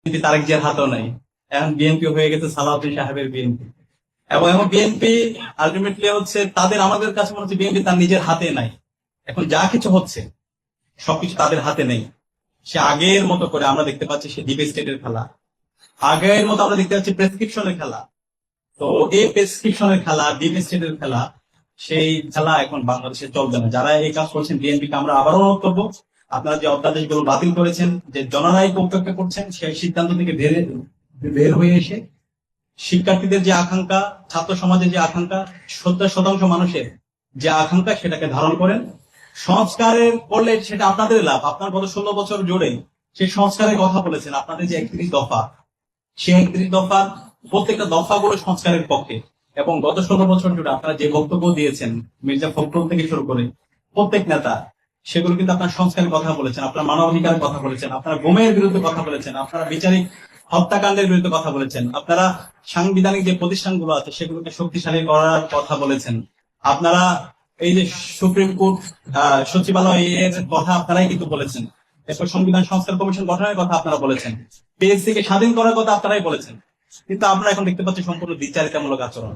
তারেক জিয়ার হাতেও নাই। এখন বিএনপি হয়ে গেছে সালাউদ্দিন সাহেবের বিএনপি। এবং এখন বিএনপি আলটিমেটলি হচ্ছে তাদের, আমাদের কাছে মনে হচ্ছে বিএনপি তার নিজের হাতে নাই। এখন যা কিছু হচ্ছে সবকিছু তাদের হাতে নেই। সে আগের মতো করে আমরা দেখতে পাচ্ছি সে ডিপ স্টেটের খেলা, আগের মতো আমরা দেখতে পাচ্ছি প্রেসক্রিপশনের খেলা। তো এই প্রেসক্রিপশনের খেলা, ডিপ স্টেটের খেলা, সেই খেলা এখন বাংলাদেশে চলবে না। যারা এই কাজ করছেন বিএনপিকে আমরা আবারও অনুরোধ করবো, আপনারা যে অধ্যাদেশগুলো বাতিল করেছেন, যে জননায়ক উপেক্ষা করছেন, সেই সিদ্ধান্ত থেকে বের হয়ে এসে শিক্ষার্থীদের যে আকাঙ্ক্ষা, ছাত্র সমাজের যে আকাঙ্ক্ষা, 70% মানুষের যে আকাঙ্ক্ষা, সেটাকে ধারণ করেন। সংস্কারের করলে সেটা আপনাদের লাভ। আপনার গত 16 বছর জুড়ে সেই সংস্কারের কথা বলেছেন। আপনাদের যে 31 দফা, সেই 31 দফার প্রত্যেকটা দফাগুলো সংস্কারের পক্ষে। এবং গত 16 বছর জুড়ে আপনারা যে বক্তব্য দিয়েছেন, মির্জা ফখরুল থেকে শুরু করে প্রত্যেক নেতা, সেগুলো কিন্তু আপনার সংস্কারের কথা বলেছেন, আপনার মানবাধিকারের কথা বলেছেন, আপনারা গুমের বিরুদ্ধে কথা বলেছেন, আপনারা বিচারিক হত্যাকাণ্ডের বিরুদ্ধে কথা বলেছেন, আপনারা সাংবিধানিক যে প্রতিষ্ঠানগুলো আছে সেগুলোকে শক্তিশালী করার কথা বলেছেন, আপনারা এই যে সুপ্রিম কোর্ট সচিবালয়ের কথা আপনারাই কিন্তু বলেছেন, এরপর সংবিধান সংস্কার কমিশন গঠনের কথা আপনারা বলেছেন, পিএসসি কে স্বাধীন করার কথা আপনারাই বলেছেন। কিন্তু আমরা এখন দেখতে পাচ্ছি সম্পূর্ণ দ্বিচারিতামূলক আচরণ।